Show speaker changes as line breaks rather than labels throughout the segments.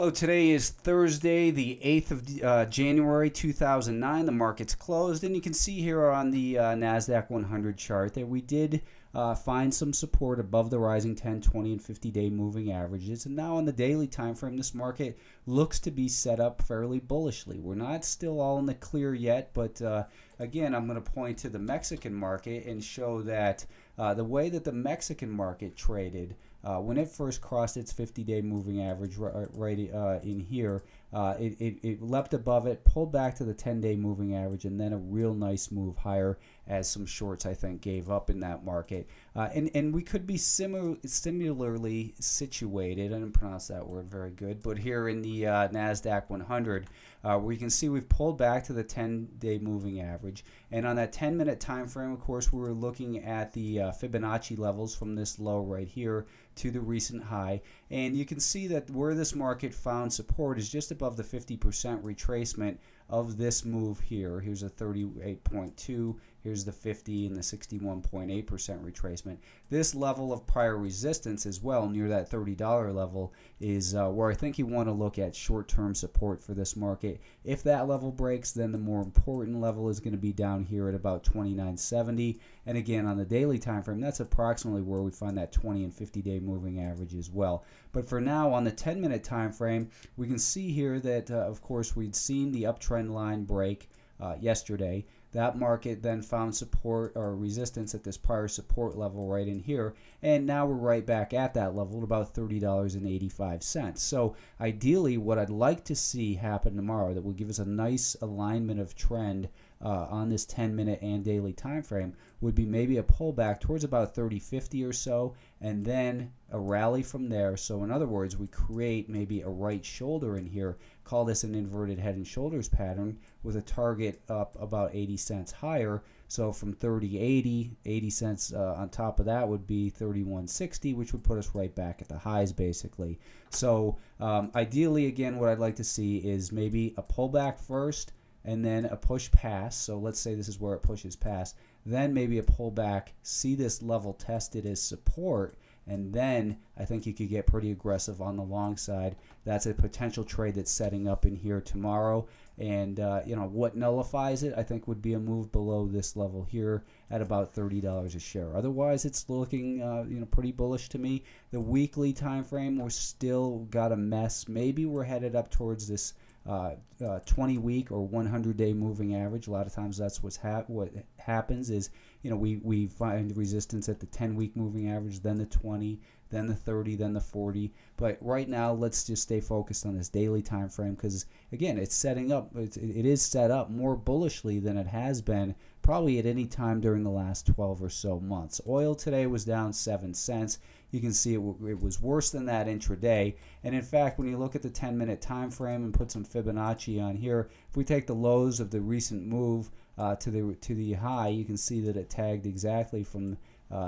Hello, today is Thursday, the 8th of January 2009. The market's closed, and you can see here on the NASDAQ 100 chart that we did find some support above the rising 10, 20, and 50-day moving averages. And now on the daily time frame, this market looks to be set up fairly bullishly. We're not still all in the clear yet, but again, I'm going to point to the Mexican market and show that the way that the Mexican market traded when it first crossed its 50-day moving average right in here, it leapt above it, pulled back to the 10-day moving average, and then a real nice move higher as some shorts, I think, gave up in that market. And we could be similarly situated, I didn't pronounce that word very good, but here in the NASDAQ 100, we can see we've pulled back to the 10-day moving average. And on that 10-minute time frame, of course, we were looking at the Fibonacci levels from this low right here to the recent high. And you can see that where this market found support is just above the 50% retracement of this move here. Here's a 38.2, here's the 50 and the 61.8% retracement. This level of prior resistance as well, near that $30 level, is where I think you want to look at short-term support for this market. If that level breaks, then the more important level is going to be down here at about 29.70. And again, on the daily time frame, that's approximately where we find that 20 and 50-day moving average as well. But for now, on the 10-minute time frame, we can see here that, of course, we'd seen the uptrend line break yesterday. That market then found support or resistance at this prior support level right in here, and now we're right back at that level at about $30.85. So ideally, what I'd like to see happen tomorrow that will give us a nice alignment of trend on this 10-minute and daily time frame would be maybe a pullback towards about 30.50 or so, and then a rally from there. So in other words, we create maybe a right shoulder in here, call this an inverted head and shoulders pattern, with a target up about 80 cents higher. So from 30.80, 80 cents on top of that would be 31.60, which would put us right back at the highs basically. So ideally, again, what I'd like to see is maybe a pullback first, and then a push past. So let's say this is where it pushes past, then maybe a pullback, see this level tested as support, and then I think you could get pretty aggressive on the long side. That's a potential trade that's setting up in here tomorrow. And you know, what nullifies it, I think, would be a move below this level here at about $30 a share. Otherwise, it's looking you know, pretty bullish to me. The weekly time frame, we're still got a mess. Maybe we're headed up towards this 20-week or 100-day moving average. A lot of times that's what happens is, you know, we find resistance at the 10-week moving average, then the 20, then the 30, then the 40. But right now, let's just stay focused on this daily time frame, because again, it's setting up. It is set up more bullishly than it has been probably at any time during the last 12 or so months. Oil today was down 7 cents. You can see it was worse than that intraday. And in fact, when you look at the 10-minute time frame and put some Fibonacci on here, if we take the lows of the recent move to the high, you can see that it tagged exactly from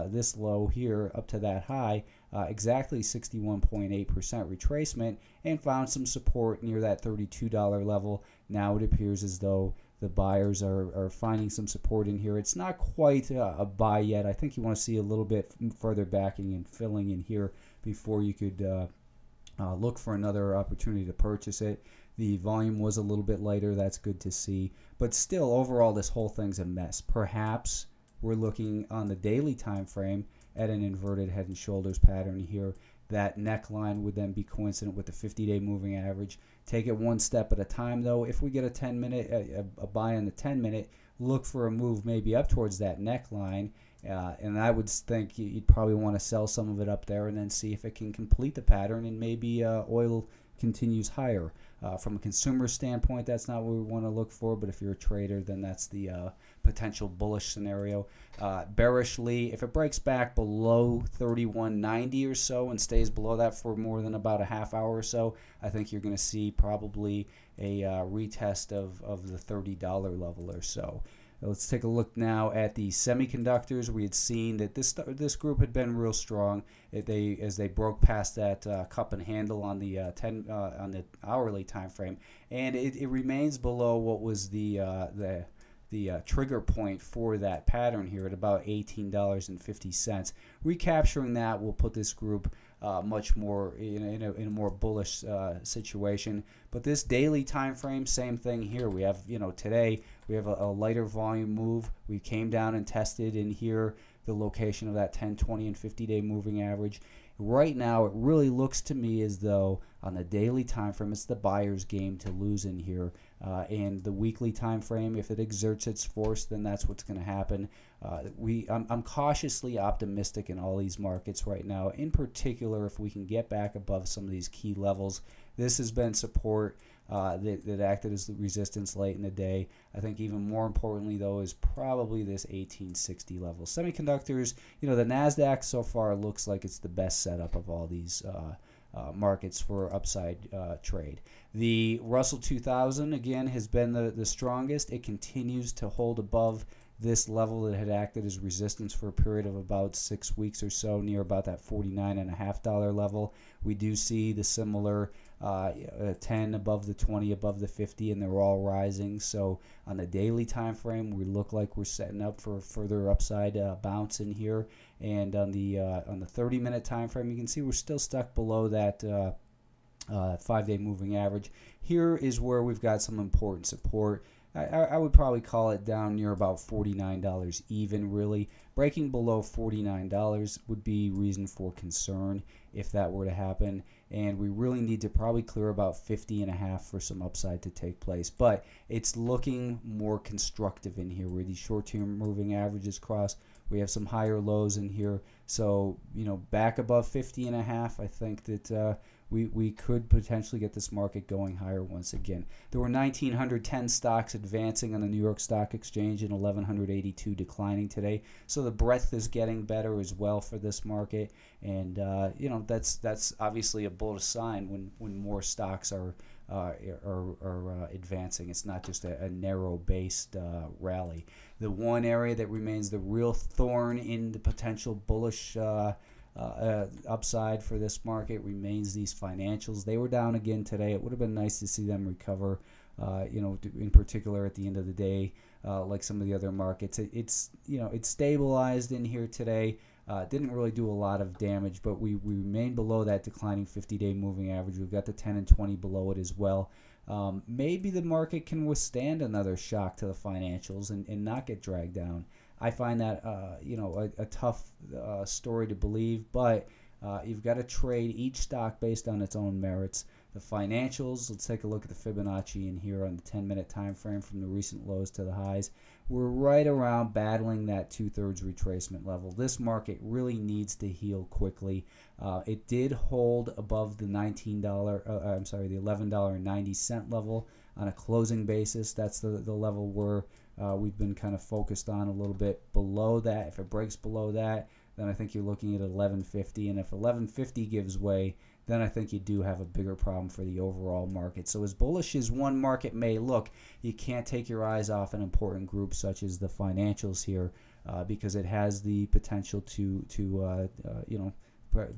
this low here up to that high, exactly 61.8% retracement, and found some support near that $32 level. Now it appears as though the buyers are finding some support in here. It's not quite a buy yet. I think you want to see a little bit further backing and filling in here before you could look for another opportunity to purchase it. The volume was a little bit lighter. That's good to see. But still, overall, this whole thing's a mess. Perhaps we're looking on the daily time frame at an inverted head and shoulders pattern here. That neckline would then be coincident with the 50-day moving average. Take it one step at a time, though. If we get a 10-minute, a buy on the 10-minute, look for a move maybe up towards that neckline. And I would think you'd probably want to sell some of it up there and then see if it can complete the pattern, and maybe oil continues higher. From a consumer standpoint, that's not what we want to look for, but if you're a trader, then that's the potential bullish scenario. Bearishly, if it breaks back below 31.90 or so and stays below that for more than about a half hour or so, I think you're going to see probably a retest of the $30 level or so. Let's take a look now at the semiconductors. We had seen that this group had been real strong. As they broke past that cup and handle on the on the hourly time frame, and it remains below what was the trigger point for that pattern here at about $18.50. Recapturing that will put this group much more in a more bullish situation. But this daily time frame, same thing here. We have, today we have a lighter volume move. We came down and tested in here the location of that 10, 20, and 50-day moving average. Right now, it really looks to me as though on the daily time frame, it's the buyer's game to lose in here. And the weekly time frame, if it exerts its force, then that's what's going to happen. I'm cautiously optimistic in all these markets right now. In particular, if we can get back above some of these key levels. This has been support that acted as the resistance late in the day. I think even more importantly, though, is probably this 1860 level. Semiconductors, the NASDAQ so far looks like it's the best setup of all these markets for upside trade. The Russell 2000, again, has been the strongest. It continues to hold above this level that had acted as resistance for a period of about 6 weeks or so, near about that $49.50 level. We do see the similar 10 above the 20, above the 50, and they're all rising. So on the daily time frame, we look like we're setting up for further upside bounce in here. And on the 30-minute time frame, you can see we're still stuck below that 5-day moving average. Here is where we've got some important support. I would probably call it down near about $49 even, really. Breaking below $49 would be reason for concern if that were to happen. And we really need to probably clear about 50.5 for some upside to take place. But it's looking more constructive in here where these short-term moving averages cross. We have some higher lows in here. So, back above 50.5, I think that we could potentially get this market going higher once again. There were 1,910 stocks advancing on the New York Stock Exchange and 1,182 declining today. So the breadth is getting better as well for this market. And, that's obviously a bullish sign when more stocks are advancing. It's not just a narrow-based rally. The one area that remains the real thorn in the potential bullish upside for this market remains these financials. They were down again today. It would have been nice to see them recover, in particular at the end of the day, like some of the other markets. It's stabilized in here today. Didn't really do a lot of damage, but we remain below that declining 50-day moving average. We've got the 10 and 20 below it as well. Maybe the market can withstand another shock to the financials and not get dragged down. I find that a tough story to believe, but you've got to trade each stock based on its own merits. The financials, let's take a look at the Fibonacci in here on the 10-minute time frame from the recent lows to the highs. We're right around battling that 2/3 retracement level. This market really needs to heal quickly. It did hold above the the $11.90 level on a closing basis. That's the level where we've been kind of focused on a little bit. Below that, if it breaks below that, then I think you're looking at 1150. And if 1150 gives way, then I think you do have a bigger problem for the overall market. So as bullish as one market may look, you can't take your eyes off an important group such as the financials here because it has the potential to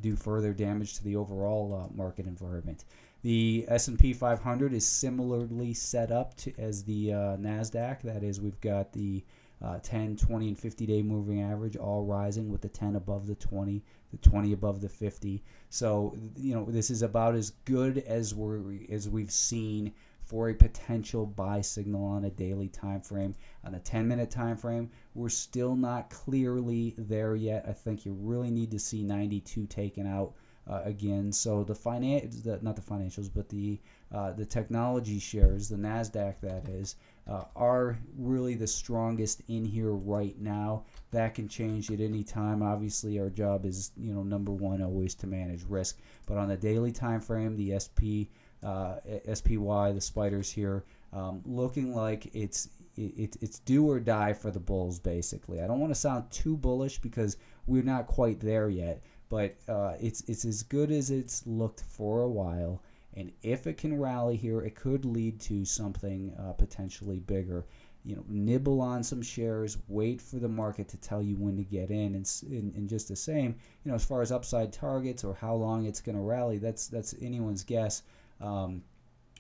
do further damage to the overall market environment. The S&P 500 is similarly set up as the NASDAQ. That is, we've got the 10, 20, and 50-day moving average all rising with the 10 above the 20 above the 50. So, this is about as good as we've seen for a potential buy signal on a daily time frame. On a 10-minute time frame, we're still not clearly there yet. I think you really need to see 92 taken out again. So the technology shares, the NASDAQ that is, are really the strongest in here right now. That can change at any time. Obviously, our job is, number one, always to manage risk. But on the daily time frame, the SPY, the spiders here, looking like it's do or die for the bulls, basically. I don't want to sound too bullish because we're not quite there yet, but it's as good as it's looked for a while. And if it can rally here, it could lead to something potentially bigger. Nibble on some shares, wait for the market to tell you when to get in, and just the same, as far as upside targets or how long it's going to rally, that's anyone's guess.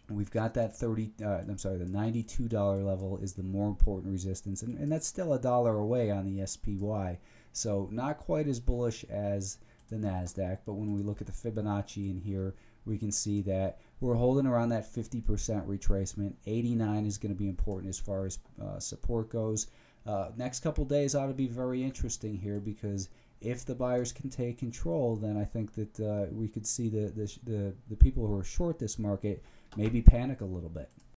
We've got that the $92 level is the more important resistance, and that's still $1 away on the SPY. So not quite as bullish as the NASDAQ. But when we look at the Fibonacci in here, we can see that we're holding around that 50% retracement. 89 is going to be important as far as support goes. Next couple days ought to be very interesting here, because if the buyers can take control, then I think that we could see the people who are short this market maybe panic a little bit.